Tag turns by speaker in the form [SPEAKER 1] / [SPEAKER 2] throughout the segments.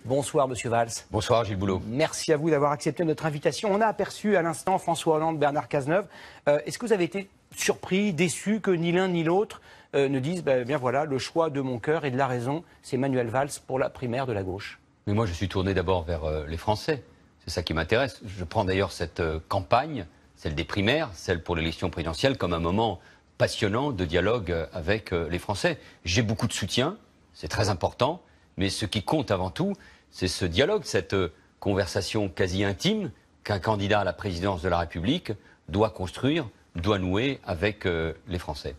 [SPEAKER 1] Bonsoir Monsieur Valls.
[SPEAKER 2] Bonsoir Gilles Boulot.
[SPEAKER 1] Merci à vous d'avoir accepté notre invitation. On a aperçu à l'instant François Hollande, Bernard Cazeneuve. Est-ce que vous avez été surpris, déçu que ni l'un ni l'autre ne disent bien voilà, le choix de mon cœur et de la raison, c'est Manuel Valls pour la primaire de la gauche?
[SPEAKER 2] Mais moi je suis tourné d'abord vers les Français. C'est ça qui m'intéresse. Je prends d'ailleurs cette campagne, celle des primaires, celle pour l'élection présidentielle, comme un moment passionnant de dialogue avec les Français. J'ai beaucoup de soutien, c'est très important, mais ce qui compte avant tout, c'est ce dialogue, cette conversation quasi intime qu'un candidat à la présidence de la République doit construire, doit nouer avec les Français.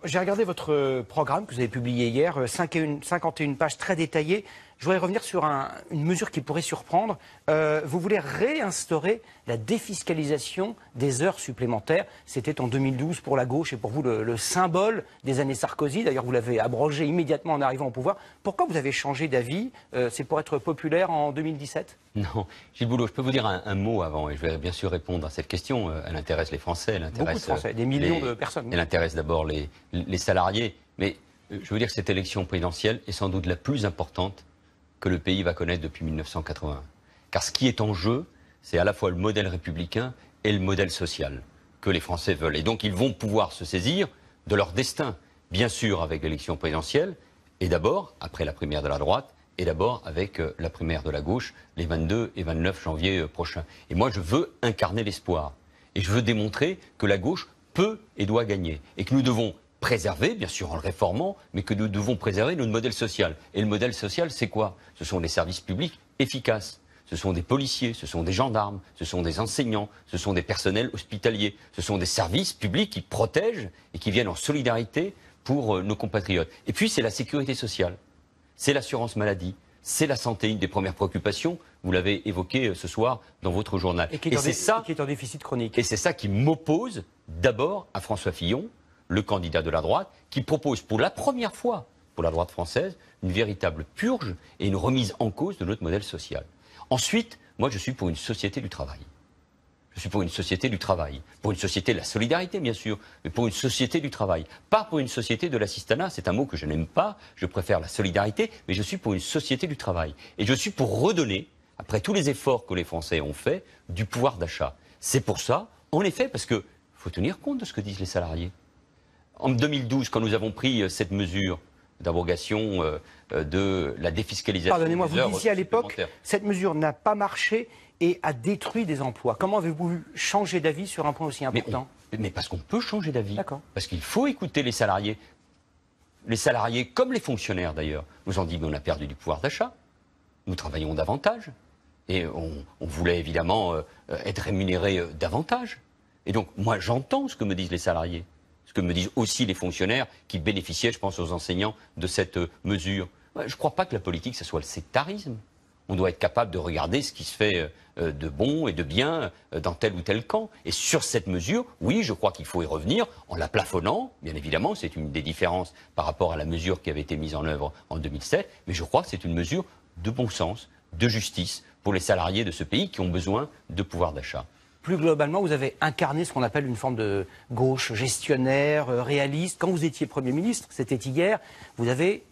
[SPEAKER 1] J'ai regardé votre programme que vous avez publié hier, 51 pages très détaillées. Je voudrais revenir sur une mesure qui pourrait surprendre. Vous voulez réinstaurer la défiscalisation des heures supplémentaires. C'était en 2012 pour la gauche et pour vous le symbole des années Sarkozy. D'ailleurs, vous l'avez abrogé immédiatement en arrivant au pouvoir. Pourquoi vous avez changé d'avis? C'est pour être populaire en 2017?
[SPEAKER 2] Non, Gilles Boulot, je peux vous dire un mot avant, et je vais bien sûr répondre à cette question. Elle intéresse les Français, elle intéresse
[SPEAKER 1] beaucoup de Français, des millions de personnes.
[SPEAKER 2] Elle intéresse d'abord les salariés. Mais je veux dire que cette élection présidentielle est sans doute la plus importante que le pays va connaître depuis 1981. Car ce qui est en jeu, c'est à la fois le modèle républicain et le modèle social que les Français veulent. Et donc ils vont pouvoir se saisir de leur destin, bien sûr avec l'élection présidentielle, et d'abord, après la primaire de la droite, et d'abord avec la primaire de la gauche, les 22 et 29 janvier prochains. Et moi, je veux incarner l'espoir. Et je veux démontrer que la gauche peut et doit gagner. Et que nous devons préserver, bien sûr en le réformant, mais que nous devons préserver notre modèle social. Et le modèle social, c'est quoi? Ce sont des services publics efficaces. Ce sont des policiers, ce sont des gendarmes, ce sont des enseignants, ce sont des personnels hospitaliers. Ce sont des services publics qui protègent et qui viennent en solidarité pour nos compatriotes. Et puis, c'est la sécurité sociale. C'est l'assurance maladie, c'est la santé, une des premières préoccupations, vous l'avez évoqué ce soir dans votre journal.
[SPEAKER 1] Et qui est en déficit chronique.
[SPEAKER 2] Et c'est ça qui m'oppose d'abord à François Fillon, le candidat de la droite, qui propose pour la première fois pour la droite française une véritable purge et une remise en cause de notre modèle social. Ensuite, moi je suis pour une société du travail. Je suis pour une société du travail, pour une société de la solidarité bien sûr, mais pour une société du travail. Pas pour une société de l'assistanat, c'est un mot que je n'aime pas, je préfère la solidarité, mais je suis pour une société du travail. Et je suis pour redonner, après tous les efforts que les Français ont faits, du pouvoir d'achat. C'est pour ça, en effet, parce qu'il faut tenir compte de ce que disent les salariés. En 2012, quand nous avons pris cette mesure d'abrogation de la défiscalisation...
[SPEAKER 1] Pardonnez-moi, vous disiez à l'époque, cette mesure n'a pas marché et a détruit des emplois. Comment avez-vous changé d'avis sur un point aussi important?
[SPEAKER 2] Mais parce qu'on peut changer d'avis.
[SPEAKER 1] D'accord.
[SPEAKER 2] Parce qu'il faut écouter les salariés. Les salariés, comme les fonctionnaires d'ailleurs, nous ont dit mais on a perdu du pouvoir d'achat, nous travaillons davantage, et on voulait évidemment être rémunérés davantage. Et donc moi j'entends ce que me disent les salariés. Ce que me disent aussi les fonctionnaires qui bénéficiaient, je pense aux enseignants, de cette mesure. Je ne crois pas que la politique, ce soit le sectarisme. On doit être capable de regarder ce qui se fait de bon et de bien dans tel ou tel camp. Et sur cette mesure, oui, je crois qu'il faut y revenir en la plafonnant. Bien évidemment, c'est une des différences par rapport à la mesure qui avait été mise en œuvre en 2007. Mais je crois que c'est une mesure de bon sens, de justice pour les salariés de ce pays qui ont besoin de pouvoir d'achat.
[SPEAKER 1] Plus globalement, vous avez incarné ce qu'on appelle une forme de gauche gestionnaire, réaliste. Quand vous étiez Premier ministre, c'était hier, vous avez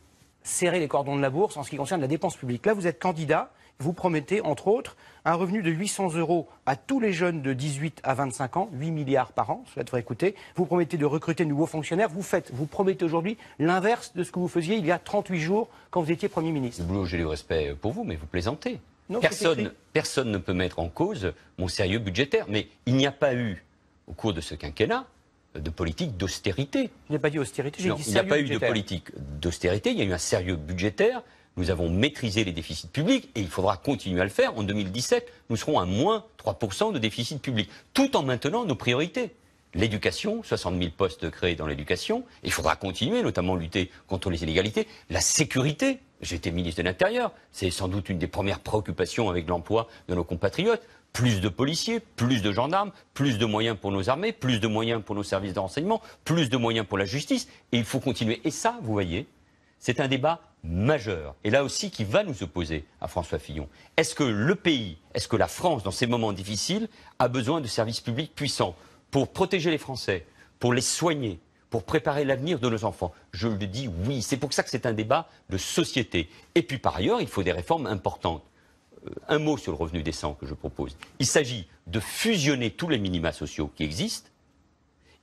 [SPEAKER 1] serré les cordons de la bourse en ce qui concerne la dépense publique. Là, vous êtes candidat, vous promettez, entre autres, un revenu de 800 € à tous les jeunes de 18 à 25 ans, 8 milliards par an, cela devrait coûter. Vous promettez de recruter de nouveaux fonctionnaires. Vous promettez aujourd'hui l'inverse de ce que vous faisiez il y a 38 jours quand vous étiez Premier ministre.
[SPEAKER 2] Le boulot, j'ai du respect pour vous, mais vous plaisantez.
[SPEAKER 1] Non,
[SPEAKER 2] Personne ne peut mettre en cause mon sérieux budgétaire. Mais il n'y a pas eu, au cours de ce quinquennat, de politique d'austérité.
[SPEAKER 1] Je n'ai pas dit austérité, j'ai dit sérieux budgétaire.
[SPEAKER 2] Il n'y a pas eu de politique d'austérité, il y a eu un sérieux budgétaire. Nous avons maîtrisé les déficits publics et il faudra continuer à le faire. En 2017, nous serons à moins 3% de déficit public, tout en maintenant nos priorités. L'éducation, 60 000 postes créés dans l'éducation. Il faudra continuer, notamment lutter contre les inégalités. La sécurité, j'étais ministre de l'Intérieur, c'est sans doute une des premières préoccupations avec l'emploi de nos compatriotes. Plus de policiers, plus de gendarmes, plus de moyens pour nos armées, plus de moyens pour nos services de renseignement, plus de moyens pour la justice. Et il faut continuer. Et ça, vous voyez, c'est un débat majeur. Et là aussi qui va nous opposer à François Fillon. Est-ce que le pays, est-ce que la France, dans ces moments difficiles, a besoin de services publics puissants pour protéger les Français, pour les soigner, pour préparer l'avenir de nos enfants? Je le dis oui, c'est pour ça que c'est un débat de société. Et puis par ailleurs, il faut des réformes importantes. Un mot sur le revenu décent que je propose. Il s'agit de fusionner tous les minima sociaux qui existent.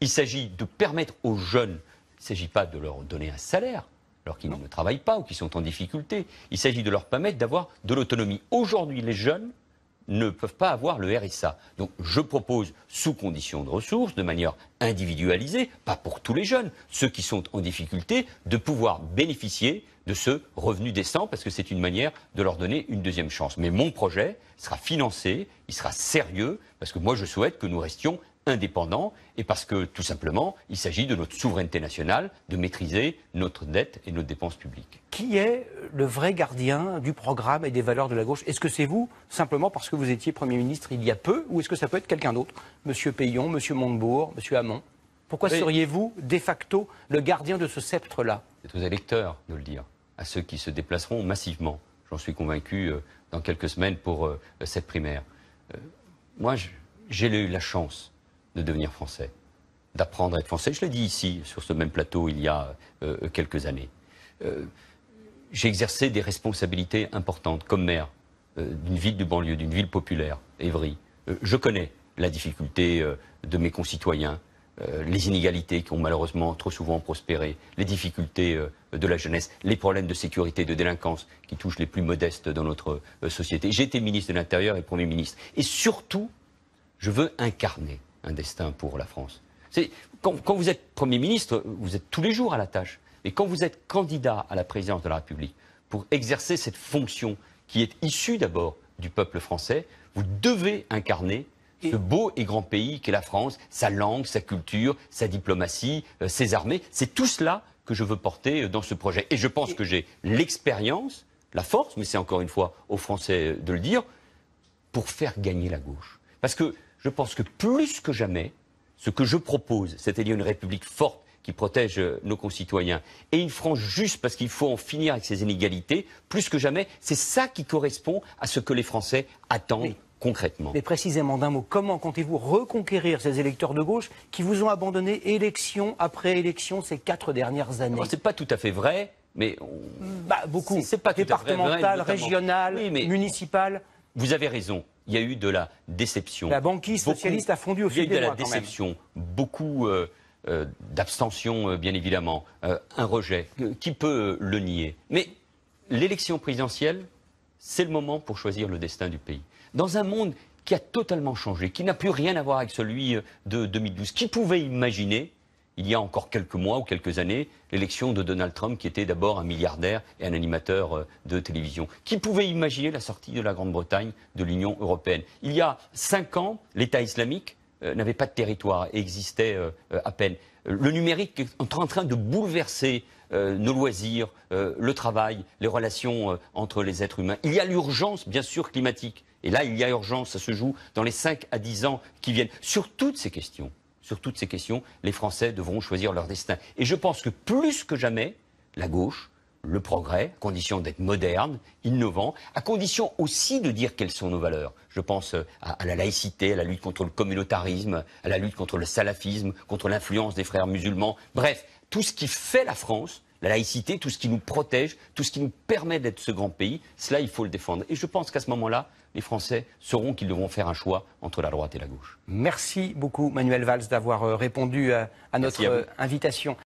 [SPEAKER 2] Il s'agit de permettre aux jeunes, il ne s'agit pas de leur donner un salaire alors qu'ils ne travaillent pas ou qu'ils sont en difficulté. Il s'agit de leur permettre d'avoir de l'autonomie. Aujourd'hui, les jeunes ne peuvent pas avoir le RSA. Donc je propose, sous condition de ressources, de manière individualisée, pas pour tous les jeunes, ceux qui sont en difficulté, de pouvoir bénéficier de ce revenu décent, parce que c'est une manière de leur donner une deuxième chance. Mais mon projet sera financé, il sera sérieux, parce que moi je souhaite que nous restions indépendants, et parce que, tout simplement, il s'agit de notre souveraineté nationale, de maîtriser notre dette et nos dépenses publiques.
[SPEAKER 1] Qui est le vrai gardien du programme et des valeurs de la gauche? Est-ce que c'est vous, simplement parce que vous étiez Premier ministre il y a peu, ou est-ce que ça peut être quelqu'un d'autre? Monsieur Peillon, Monsieur Montebourg, Monsieur Hamon? Pourquoi seriez-vous, de facto, le gardien de ce sceptre-là?
[SPEAKER 2] C'est aux électeurs de le dire, à ceux qui se déplaceront massivement. J'en suis convaincu dans quelques semaines pour cette primaire. Moi, j'ai eu la chance de devenir français, d'apprendre à être français. Je l'ai dit ici, sur ce même plateau, il y a quelques années. J'ai exercé des responsabilités importantes comme maire d'une ville de banlieue, d'une ville populaire, Évry. Je connais la difficulté de mes concitoyens, les inégalités qui ont malheureusement trop souvent prospéré, les difficultés de la jeunesse, les problèmes de sécurité, de délinquance qui touchent les plus modestes dans notre société. J'ai été ministre de l'Intérieur et Premier ministre. Et surtout, je veux incarner un destin pour la France. Quand vous êtes Premier ministre, vous êtes tous les jours à la tâche. Et quand vous êtes candidat à la présidence de la République, pour exercer cette fonction qui est issue d'abord du peuple français, vous devez incarner ce beau et grand pays qu'est la France, sa langue, sa culture, sa diplomatie, ses armées. C'est tout cela que je veux porter dans ce projet. Et je pense que j'ai l'expérience, la force, mais c'est encore une fois aux Français de le dire, pour faire gagner la gauche. Parce que je pense que plus que jamais, ce que je propose, c'est-à-dire une République forte qui protège nos concitoyens, et une France juste parce qu'il faut en finir avec ces inégalités, plus que jamais, c'est ça qui correspond à ce que les Français attendent concrètement.
[SPEAKER 1] Mais précisément d'un mot, comment comptez-vous reconquérir ces électeurs de gauche qui vous ont abandonné élection après élection ces 4 dernières années?
[SPEAKER 2] Ce n'est pas tout à fait vrai, mais...
[SPEAKER 1] beaucoup.
[SPEAKER 2] C'est pas
[SPEAKER 1] départemental, régional, municipal.
[SPEAKER 2] Vous avez raison. Il y a eu de la déception.
[SPEAKER 1] La banquise socialiste a fondu au fil des mois.
[SPEAKER 2] Il y a eu de la déception, beaucoup d'abstention, bien évidemment, un rejet. Qui peut le nier? Mais l'élection présidentielle, c'est le moment pour choisir le destin du pays. Dans un monde qui a totalement changé, qui n'a plus rien à voir avec celui de 2012, qui pouvait imaginer, il y a encore quelques mois ou quelques années, l'élection de Donald Trump, qui était d'abord un milliardaire et un animateur de télévision? Qui pouvait imaginer la sortie de la Grande-Bretagne de l'Union européenne? Il y a 5 ans, l'État islamique n'avait pas de territoire et existait à peine. Le numérique est en train de bouleverser nos loisirs, le travail, les relations entre les êtres humains. Il y a l'urgence, bien sûr, climatique. Et là, il y a urgence, ça se joue dans les 5 à 10 ans qui viennent. Sur toutes ces questions, les Français devront choisir leur destin. Et je pense que plus que jamais, la gauche, le progrès, à condition d'être moderne, innovant, à condition aussi de dire quelles sont nos valeurs. Je pense à la laïcité, à la lutte contre le communautarisme, à la lutte contre le salafisme, contre l'influence des frères musulmans. Bref, tout ce qui fait la France, la laïcité, tout ce qui nous protège, tout ce qui nous permet d'être ce grand pays, cela, il faut le défendre. Et je pense qu'à ce moment-là, les Français sauront qu'ils devront faire un choix entre la droite et la gauche.
[SPEAKER 1] Merci beaucoup, Manuel Valls, d'avoir répondu à notre invitation.